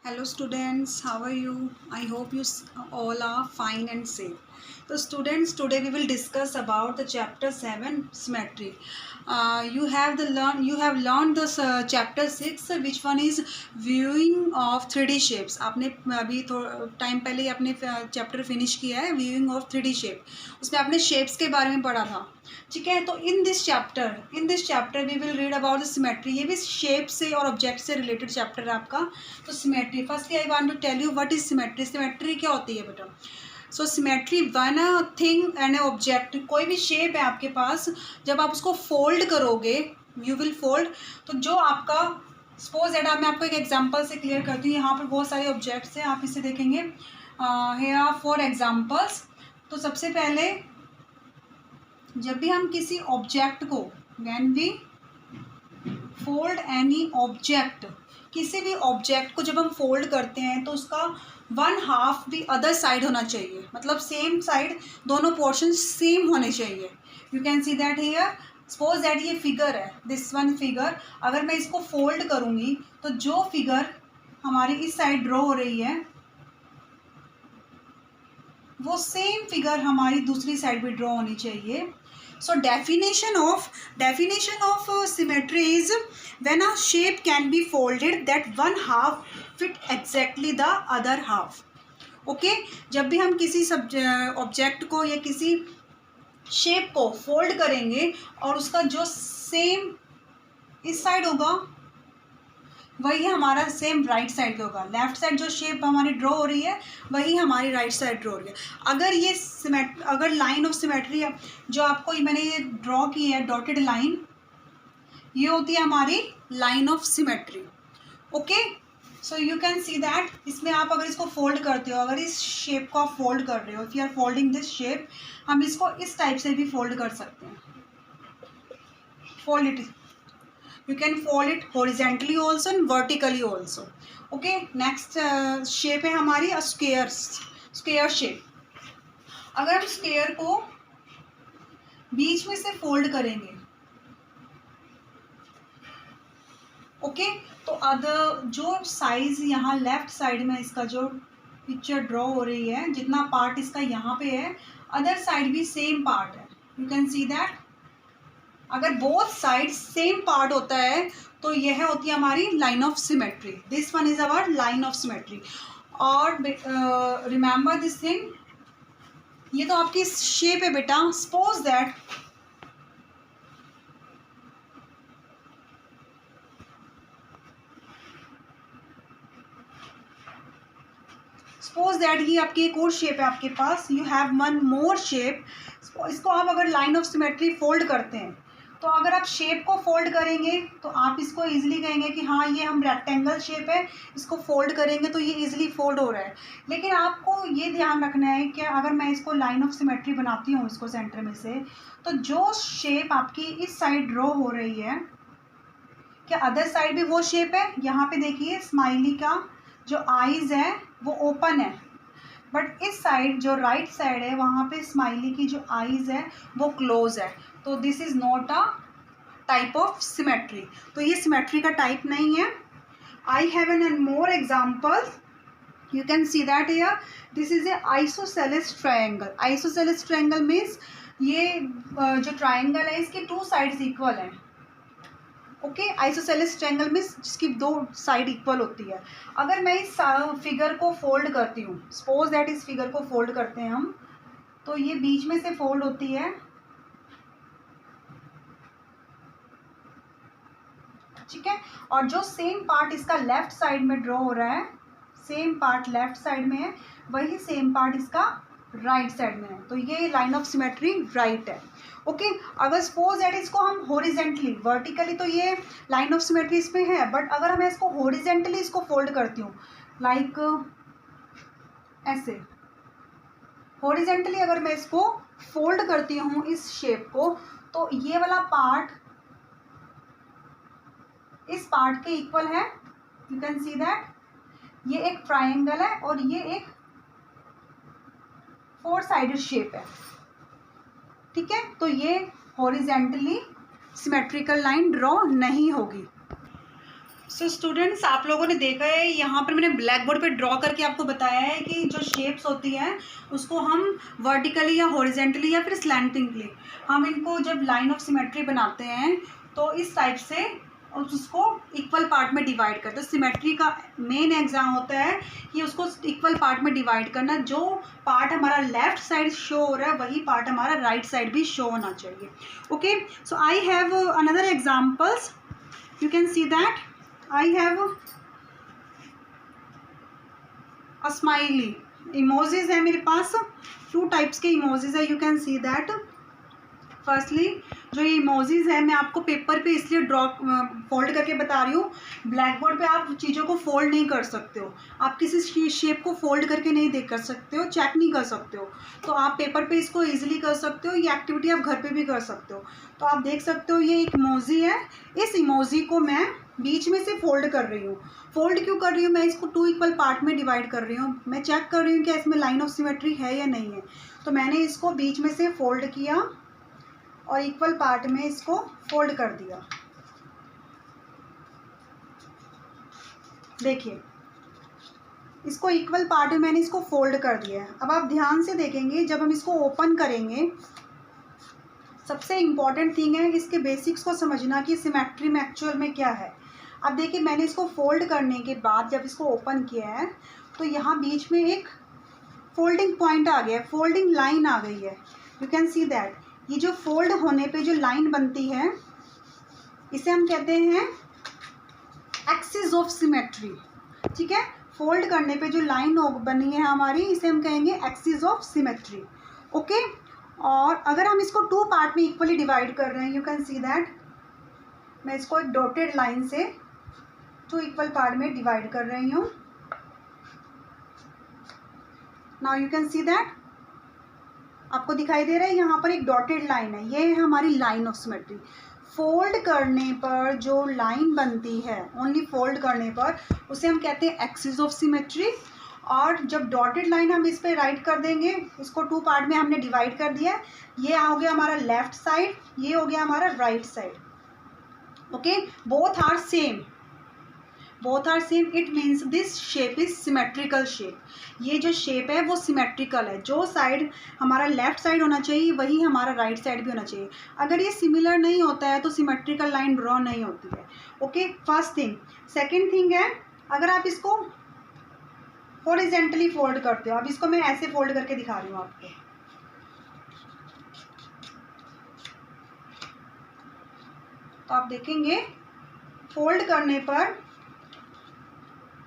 Hello students, how are you? I hope all are fine and safe. So students, today we will discuss about the chapter 7 symmetry. You have learned this chapter 6, which one is viewing of 3D shapes. आपने अभी time पहले अपने chapter finish किया है viewing of 3D shape. उसमें आपने shapes के बारे में पढ़ा था. ठीक है, तो in this chapter we will read about the symmetry. ये भी शेप से और ऑब्जेक्ट से रिलेटेड चैप्टर है आपका. तो symmetry, firstly I want to tell you what is symmetry. Symmetry क्या होती है बेटा? So symmetry one a thing and a object. कोई भी शेप है आपके पास, जब आप उसको फोल्ड करोगे, यू विल फोल्ड, तो जो आपका सपोज दैट मैं आपको एक एग्जांपल से क्लियर करती हूँ. यहाँ पर बहुत सारे ऑब्जेक्ट्स हैं, आप इसे देखेंगे. Here are 4 examples. तो सबसे पहले जब भी हम किसी ऑब्जेक्ट को, when we fold any object, किसी भी ऑब्जेक्ट को जब हम फोल्ड करते हैं तो उसका 1/2 भी अदर साइड होना चाहिए. मतलब सेम साइड, दोनों पोर्शन सेम होने चाहिए. You can see that here. Suppose that ये फिगर है, दिस वन फिगर. अगर मैं इसको फोल्ड करूँगी तो जो फिगर हमारी इस साइड ड्रॉ हो रही है वो सेम फिगर हमारी दूसरी साइड भी ड्रॉ होनी चाहिए. So definition of symmetry is when a shape can be folded that 1/2 fit exactly the other half. Okay, जब भी हम किसी ऑब्जेक्ट को या किसी शेप को फोल्ड करेंगे और उसका जो सेम इस साइड होगा वही हमारा सेम राइट साइड पे होगा. लेफ्ट साइड जो शेप हमारी ड्रॉ हो रही है वही हमारी राइट साइड ड्रॉ हो रही है. अगर लाइन ऑफ सिमेट्री जो आपको मैंने ये ड्रॉ की है डॉटेड लाइन, ये होती है हमारी line of symmetry. Okay, so you can see that. इसमें आप अगर इसको फोल्ड करते हो, अगर इस शेप को आप फोल्ड कर रहे हो, if you are folding this shape, हम इसको इस टाइप से भी फोल्ड कर सकते हैं. Fold it, you can fold it horizontally also and vertically also. Okay, next shape है हमारी स्क्वायर शेप. अगर हम स्क्वायर को बीच में से फोल्ड करेंगे, ओके, तो अदर जो साइज यहाँ लेफ्ट साइड में इसका जो पिक्चर ड्रॉ हो रही है, जितना पार्ट इसका यहाँ पे है, अदर साइड भी सेम पार्ट है. You can see that. अगर बोथ साइड सेम पार्ट होता है तो यह होती है हमारी line of symmetry. This one is our line of symmetry. और रिमेंबर दिस थिंग, ये तो आपकी शेप है बेटा. सपोज दैट ये आपकी एक और शेप है आपके पास. You have one more shape. इसको आप अगर लाइन ऑफ सिमेट्री फोल्ड करते हैं, तो अगर आप शेप को फोल्ड करेंगे तो आप इसको इजीली कहेंगे कि हाँ ये हम रेक्टेंगल शेप है, इसको फोल्ड करेंगे तो ये इजीली फोल्ड हो रहा है. लेकिन आपको ये ध्यान रखना है कि अगर मैं इसको लाइन ऑफ सिमेट्री बनाती हूँ इसको सेंटर में से, तो जो शेप आपकी इस साइड ड्रॉ हो रही है, क्या अदर साइड भी वो शेप है? यहाँ पे देखिए स्माइली का जो आईज है वो ओपन है, बट इस साइड जो राइट साइड है वहाँ पे स्माइली की जो आईज है वो क्लोज है. तो this is not a type of symmetry. तो ये सिमेट्री का टाइप नहीं है. I have an more example. You can see that here. This is a isosceles triangle. Isosceles triangle means ये जो ट्रायंगल है इसकी 2 साइड्स इक्वल हैं. ओके, आइसोसेलेस ट्रायंगल मीन्स जिसकी 2 साइड इक्वल होती है. अगर मैं इस फिगर को फोल्ड करती हूँ, सपोज दैट इस फिगर को फोल्ड करते हैं हम, तो ये बीच में से फोल्ड होती है. ठीक है, और जो सेम पार्ट इसका लेफ्ट साइड में ड्रॉ हो रहा है, सेम पार्ट लेफ्ट साइड में है, वही सेम पार्ट इसका राइट साइड में है. तो ये लाइन ऑफ सिमेट्री राइट है. ओके, अगर सपोज दैट इसको हम हॉरिजेंटली, वर्टिकली तो ये लाइन ऑफ सिमेट्री इसमें है, बट अगर मैं इसको हॉरिजेंटली इसको फोल्ड करती हूँ लाइक ऐसे, हॉरिजेंटली अगर मैं इसको फोल्ड करती हूँ इस शेप को, तो ये वाला पार्ट इस पार्ट के इक्वल है. You can see that. ये एक ट्रायंगल है और ये एक 4 साइडेड शेप है. ठीक है, तो ये हॉरिजेंटली सिमेट्रिकल लाइन ड्रॉ नहीं होगी. सो स्टूडेंट्स, आप लोगों ने देखा है यहाँ पर मैंने ब्लैक बोर्ड पे ड्रॉ करके आपको बताया है कि जो शेप्स होती हैं उसको हम वर्टिकली या हॉरिजेंटली या फिर स्लैंटिंगली हम इनको जब लाइन ऑफ सिमेट्री बनाते हैं तो इस टाइप से उसको इक्वल पार्ट में डिवाइड करते हैं। सिमेट्री का मेन एग्जाम होता है कि उसको इक्वल पार्ट में डिवाइड करना। जो पार्ट हमारा लेफ्ट साइड शो हो रहा है वही पार्ट हमारा राइट साइड भी शो होना चाहिए। Okay, so I have another examples, you can see that I have a smiley emojis है मेरे पास, few types के emojis है, you can see that। Firstly जो ये इमोजीज है मैं आपको पेपर पे इसलिए फोल्ड करके बता रही हूँ। ब्लैक बोर्ड पे आप चीज़ों को फोल्ड नहीं कर सकते हो, आप किसी शेप को फोल्ड करके नहीं देख कर सकते हो, चेक नहीं कर सकते हो। तो आप पेपर पे इसको इजीली कर सकते हो। ये एक्टिविटी आप घर पे भी कर सकते हो। तो आप देख सकते हो ये एक इमोजी है, इस इमोजी को मैं बीच में से फोल्ड कर रही हूँ। फोल्ड क्यों कर रही हूँ? मैं इसको 2 इक्वल पार्ट में डिवाइड कर रही हूँ। मैं चेक कर रही हूँ कि इसमें लाइन ऑफ सिमेट्री है या नहीं है। तो मैंने इसको बीच में से फोल्ड किया और इक्वल पार्ट में इसको फोल्ड कर दिया। देखिए, इसको इक्वल पार्ट में मैंने इसको फोल्ड कर दिया है। अब आप ध्यान से देखेंगे, जब हम इसको ओपन करेंगे, सबसे इम्पॉर्टेंट थिंग है इसके बेसिक्स को समझना कि सिमेट्री में एक्चुअल में क्या है। अब देखिए, मैंने इसको फोल्ड करने के बाद जब इसको ओपन किया है तो यहाँ बीच में एक फोल्डिंग पॉइंट आ गया है, फोल्डिंग लाइन आ गई है। You can see that. ये जो फोल्ड होने पे जो लाइन बनती है इसे हम कहते हैं एक्सिस ऑफ सिमेट्री। ठीक है, फोल्ड करने पे जो लाइन बनी है हमारी, इसे हम कहेंगे एक्सिस ऑफ सिमेट्री। ओके, और अगर हम इसको 2 पार्ट में इक्वली डिवाइड कर रहे हैं, यू कैन सी दैट, मैं इसको एक डॉटेड लाइन से 2 इक्वल पार्ट में डिवाइड कर रही हूँ। Now you can see that, आपको दिखाई दे रहा है यहाँ पर एक डॉटेड लाइन है, ये है हमारी लाइन ऑफ सिमेट्री। फोल्ड करने पर जो लाइन बनती है, ओनली फोल्ड करने पर, उसे हम कहते हैं एक्सिस ऑफ सिमेट्री। और जब डॉटेड लाइन हम इस पर राइट कर देंगे, इसको 2 पार्ट में हमने डिवाइड कर दिया, ये हो गया हमारा लेफ्ट साइड, ये हो गया हमारा right side. Okay, both are same, both are same, it means this shape is symmetrical shape. ये जो शेप है वो सिमेट्रिकल है। जो साइड हमारा लेफ्ट साइड होना चाहिए वही हमारा राइट साइड भी होना चाहिए। अगर ये सिमिलर नहीं होता है तो सिमेट्रिकल लाइन ड्रॉ नहीं होती है। Okay, first thing. Second thing है, अगर आप इसको हॉरिजेंटली फोल्ड करते हो, अब इसको मैं ऐसे फोल्ड करके दिखा रही हूँ आपको। तो आप देखेंगे फोल्ड करने पर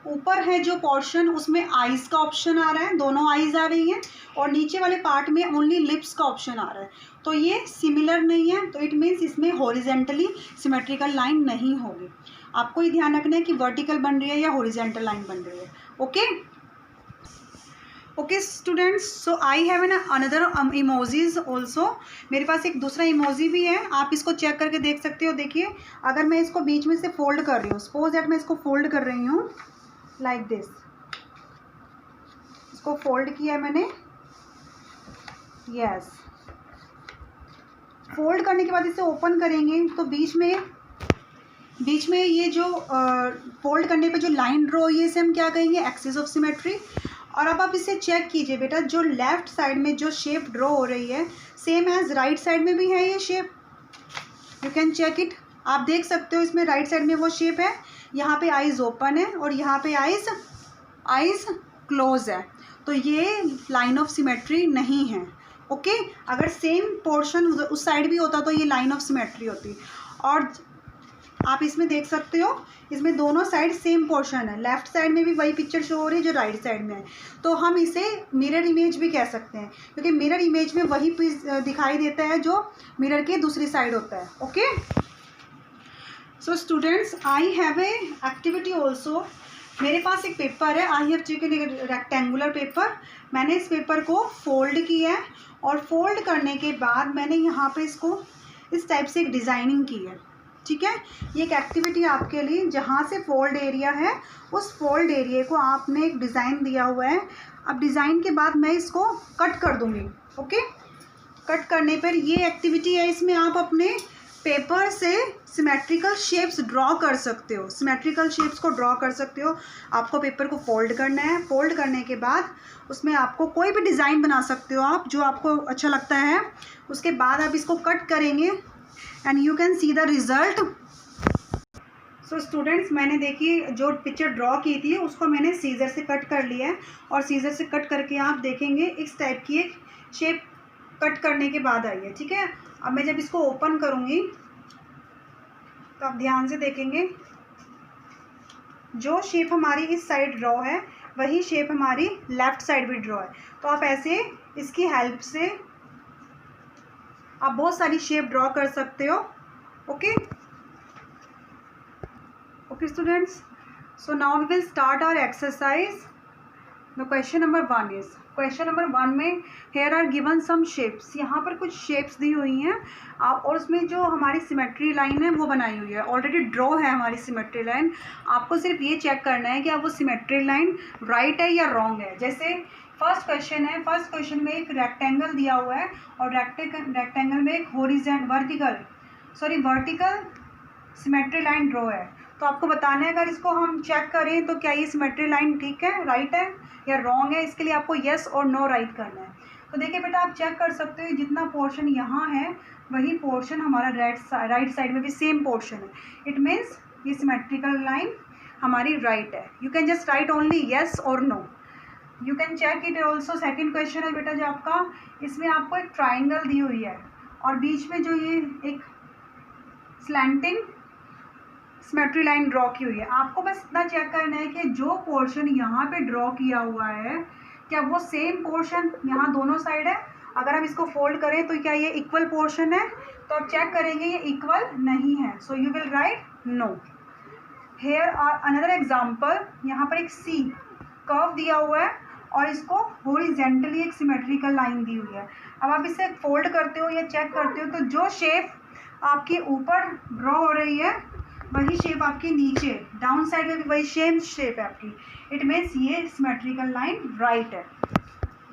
ऊपर है जो पोर्शन, उसमें आईज का ऑप्शन आ रहा है, दोनों आईज आ रही हैं, और नीचे वाले पार्ट में ओनली लिप्स का ऑप्शन आ रहा है। तो ये सिमिलर नहीं है, तो इट मीन्स इसमें हॉरिजेंटली सिमेट्रिकल लाइन नहीं होगी। आपको ये ध्यान रखना है कि वर्टिकल बन रही है या हॉरिजेंटल लाइन बन रही है। Okay okay students, so I have an another emojis also. मेरे पास एक दूसरा इमोजी भी है, आप इसको चेक करके देख सकते हो। देखिए, अगर मैं इसको बीच में से फोल्ड कर रही हूँ, सपोज दैट मैं इसको फोल्ड कर रही हूँ लाइक दिस, इसको फोल्ड किया मैंने, यस। फोल्ड करने के बाद इसे ओपन करेंगे तो बीच में ये जो फोल्ड करने पे जो लाइन ड्रॉ हुई है, इसे हम क्या कहेंगे? Axis of symmetry. और अब आप इसे चेक कीजिए बेटा, जो लेफ्ट साइड में जो शेप ड्रॉ हो रही है सेम एज राइट साइड में भी है ये shape. You can check it, आप देख सकते हो इसमें राइट साइड में वो शेप है। यहाँ पे आईज ओपन है और यहाँ पे आईज क्लोज है, तो ये लाइन ऑफ सिमेट्री नहीं है। ओके, अगर सेम पोर्शन उस साइड भी होता तो ये लाइन ऑफ सिमेट्री होती। और आप इसमें देख सकते हो, इसमें दोनों साइड सेम पोर्शन है, लेफ्ट साइड में भी वही पिक्चर शो हो रही है जो राइट साइड में है। तो हम इसे मिरर इमेज भी कह सकते हैं, क्योंकि मिरर इमेज में वही दिखाई देता है जो मिरर के दूसरी साइड होता है। Okay, so students, I have a activity also. मेरे पास एक पेपर है, I have taken a rectangular paper. मैंने इस पेपर को फोल्ड किया है और फोल्ड करने के बाद मैंने यहाँ पे इसको इस टाइप से एक डिज़ाइनिंग की है। ठीक है, ये एक एक्टिविटी आपके लिए, जहाँ से फोल्ड एरिया है उस फोल्ड एरिया को आपने एक डिज़ाइन दिया हुआ है। अब डिज़ाइन के बाद मैं इसको कट कर दूँगी। ओके, कट करने पर ये एक्टिविटी है, इसमें आप अपने पेपर से सिमेट्रिकल शेप्स ड्रॉ कर सकते हो, सिमेट्रिकल शेप्स को ड्रॉ कर सकते हो। आपको पेपर को फोल्ड करना है, फोल्ड करने के बाद उसमें आपको कोई भी डिज़ाइन बना सकते हो आप, जो आपको अच्छा लगता है। उसके बाद आप इसको कट करेंगे and you can see the result. So students, मैंने देखिए जो पिक्चर ड्रॉ की थी उसको मैंने सीजर से कट कर लिया है, और सीजर से कट करके आप देखेंगे इस टाइप की एक शेप कट करने के बाद आई है, ठीक है। अब मैं जब इसको ओपन करूँगी तो आप ध्यान से देखेंगे, जो शेप हमारी इस साइड ड्रॉ है वही शेप हमारी लेफ़्ट साइड भी ड्रॉ है। तो आप ऐसे इसकी हेल्प से आप बहुत सारी शेप ड्रॉ कर सकते हो। Okay okay students, so now we will start our exercise. The question number 1 is, question number 1 में here are given some shapes, यहाँ पर कुछ शेप्स दी हुई हैं आप, और उसमें जो हमारी सिमेट्री लाइन है वो बनाई हुई है, ऑलरेडी ड्रॉ है हमारी सिमेट्री लाइन। आपको सिर्फ ये चेक करना है कि आप वो सिमेट्री लाइन राइट है या रॉन्ग है। जैसे फर्स्ट क्वेश्चन है, फर्स्ट क्वेश्चन में एक रेक्टेंगल दिया हुआ है और रेक्टेंगल में एक वर्टिकल सिमेट्री लाइन ड्रॉ है। तो आपको बताना है, अगर इसको हम चेक करें तो क्या ये सिमेट्री लाइन ठीक है, राइट है या रॉन्ग है। इसके लिए आपको येस और नो राइट करना है। तो देखिए बेटा, आप चेक कर सकते हो जितना पोर्शन यहाँ है वही पोर्शन हमारा राइट साइड में भी सेम पोर्शन है। इट मीन्स ये सिमेट्रिकल लाइन हमारी राइट है। You can just write only yes और no, you can check it also. Second question है बेटा जो आपका, इसमें आपको एक ट्राइंगल दी हुई है और बीच में जो ये एक स्लैंटिंग सिमेट्री लाइन ड्रॉ की हुई है। आपको बस इतना चेक करना है कि जो पोर्शन यहाँ पे ड्रॉ किया हुआ है क्या वो सेम पोर्शन यहाँ दोनों साइड है। अगर हम इसको फोल्ड करें तो क्या ये इक्वल पोर्शन है, तो आप चेक करेंगे ये इक्वल नहीं है। So you will write no. Here are another example, यहाँ पर एक सी कर्व दिया हुआ है और इसको हॉरिजेंटली एक सिमेट्रिकल लाइन दी हुई है। अब आप इसे फोल्ड करते हो या चेक करते हो तो जो शेप आपके ऊपर ड्रॉ हो रही है वही शेप आपके नीचे डाउन साइड में भी वही सेम शेप है आपकी। इट मीन्स ये सिमेट्रिकल लाइन राइट है।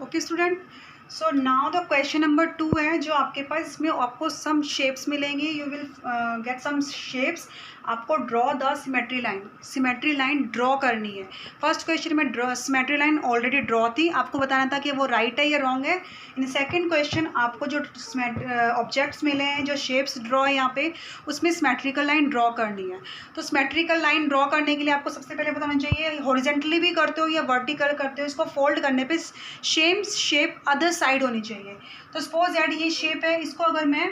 Okay student, so now the question number 2 है जो आपके पास, इसमें आपको सम शेप्स मिलेंगे। You will get some shapes. आपको draw the symmetry line draw करनी है। फर्स्ट क्वेश्चन में सिमेट्री लाइन ऑलरेडी ड्रॉ थी, आपको बताना था कि वो राइट है या रॉन्ग है। इन सेकंड क्वेश्चन आपको जो ऑब्जेक्ट्स मिले हैं, जो शेप्स ड्रॉ है यहाँ पे, उसमें सिमेट्रिकल लाइन ड्रॉ करनी है। तो सिमेट्रिकल लाइन ड्रॉ करने के लिए आपको सबसे पहले बताना चाहिए हॉरिजेंटली भी करते हो या वर्टिकल करते हो, इसको फोल्ड करने पे सेम शेप अदर साइड होनी चाहिए। तो सपोज दैट ये शेप है, इसको अगर मैं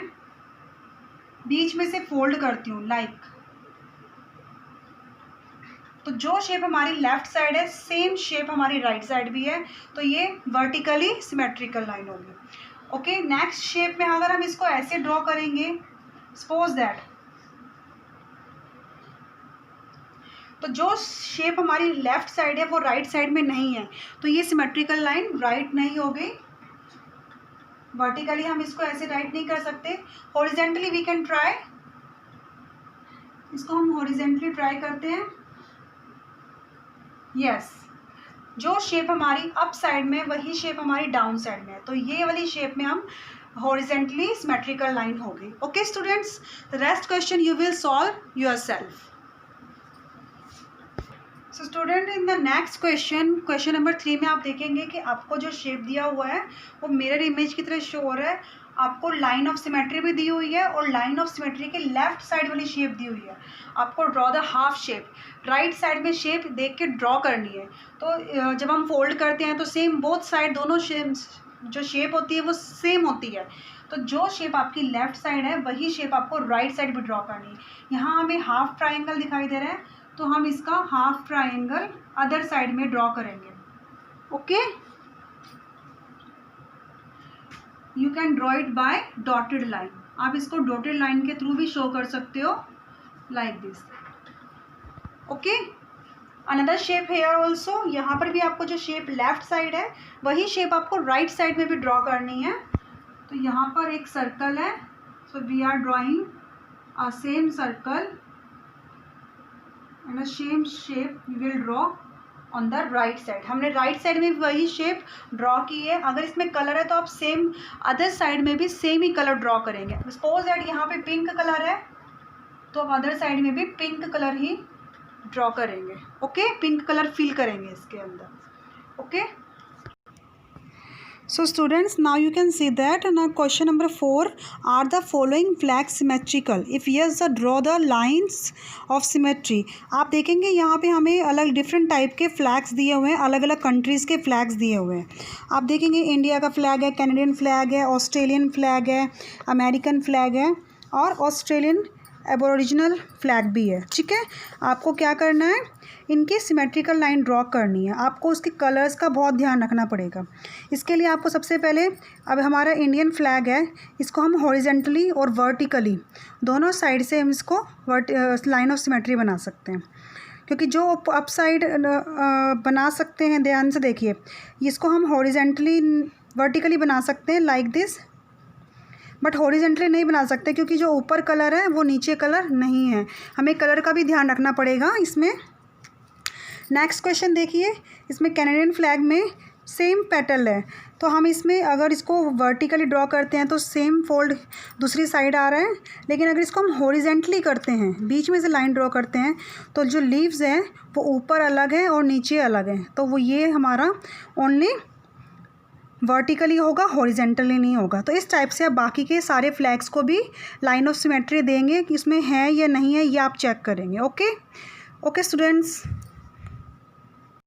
बीच में से फोल्ड करती हूँ लाइक, तो जो शेप हमारी लेफ्ट साइड है सेम शेप हमारी राइट साइड भी है, तो ये वर्टिकली सिमेट्रिकल लाइन होगी। ओके, नेक्स्ट शेप में अगर हम इसको ऐसे ड्रॉ करेंगे, सपोज दैट, तो जो शेप हमारी लेफ्ट साइड है वो राइट साइड में नहीं है, तो ये सिमेट्रिकल लाइन राइट नहीं होगी। वर्टिकली हम इसको ऐसे राइट नहीं कर सकते। हॉरिजेंटली वी कैन ट्राई, इसको हम हॉरिजेंटली ट्राई करते हैं। यस, जो शेप हमारी अप साइड में वही शेप हमारी डाउन साइड में है, तो ये वाली शेप में हम हॉरिजेंटली सिमेट्रिकल लाइन होगी। Okay students, the rest question you will solve yourself. So student, in the next question, question number 3 में आप देखेंगे कि आपको जो शेप दिया हुआ है वो मिरर इमेज की तरह शो हो रहा है। आपको लाइन ऑफ सिमेट्री भी दी हुई है और लाइन ऑफ सिमेट्री के लेफ्ट साइड वाली शेप दी हुई है। आपको draw the half shape, right side में शेप देख के ड्रॉ करनी है। तो जब हम फोल्ड करते हैं तो सेम बोथ साइड दोनों शेप, जो शेप होती है वो सेम होती है। तो जो शेप आपकी लेफ्ट साइड है वही शेप आपको राइट साइड भी ड्रॉ करनी है। यहाँ हमें हाफ ट्राइंगल दिखाई दे रहा है, तो हम इसका हाफ ट्राइंगल अदर साइड में ड्रॉ करेंगे। Okay, you can draw it by dotted line. आप इसको डॉटेड लाइन के थ्रू भी शो कर सकते हो like this. Okay, another shape here also, यहाँ पर भी आपको जो शेप लेफ्ट साइड है वही शेप आपको राइट साइड में भी ड्रॉ करनी है। तो यहाँ पर एक सर्कल है, so we are drawing a same circle and a same shape we will draw on the right side. हमने राइट साइड में वही शेप ड्रॉ की है। अगर इसमें कलर है तो आप सेम अदर साइड में भी सेम ही कलर ड्रॉ करेंगे। सपोज दैट यहाँ पे पिंक कलर है तो आप अदर साइड में भी पिंक कलर ही ड्रॉ करेंगे। ओके, पिंक कलर फिल करेंगे इसके अंदर। Okay, so students, now you can see that now question number 4, are the following flags symmetrical? if yes, draw the lines of symmetry। आप देखेंगे यहाँ पे हमें अलग डिफरेंट टाइप के फ्लैग्स दिए हुए हैं, अलग अलग कंट्रीज़ के फ्लैग्स दिए हुए हैं। आप देखेंगे इंडिया का फ्लैग है, कैनेडियन फ्लैग है, ऑस्ट्रेलियन फ्लैग है, अमेरिकन फ्लैग है और ऑस्ट्रेलियन एबोरिजिनल फ्लैग भी है। ठीक है, आपको क्या करना है, इनकी सिमेट्रिकल लाइन ड्रॉ करनी है। आपको उसके कलर्स का बहुत ध्यान रखना पड़ेगा। इसके लिए आपको सबसे पहले, अब हमारा इंडियन फ्लैग है, इसको हम हॉरिजेंटली और वर्टिकली दोनों साइड से हम इसको लाइन ऑफ सिमेट्री बना सकते हैं। क्योंकि जो अप साइड बना सकते हैं, ध्यान से देखिए, इसको हम हॉरिजेंटली वर्टिकली बना सकते हैं लाइक दिस, बट हॉरिजेंटली नहीं बना सकते क्योंकि जो ऊपर कलर है वो नीचे कलर नहीं है। हमें कलर का भी ध्यान रखना पड़ेगा इसमें। नेक्स्ट क्वेश्चन देखिए, इसमें कैनेडियन फ्लैग में सेम पेटल है, तो हम इसमें अगर इसको वर्टिकली ड्रॉ करते हैं तो सेम फोल्ड दूसरी साइड आ रहा है, लेकिन अगर इसको हम हॉरिजेंटली करते हैं, बीच में से लाइन ड्रॉ करते हैं, तो जो लीव्स हैं वो ऊपर अलग है और नीचे अलग है। तो वो ये हमारा ओनली वर्टिकली होगा, हॉरिजेंटली नहीं होगा। तो इस टाइप से आप बाकी के सारे फ्लैग्स को भी लाइन ऑफ सिमेट्री देंगे कि इसमें है या नहीं है, ये आप चेक करेंगे। Okay okay students.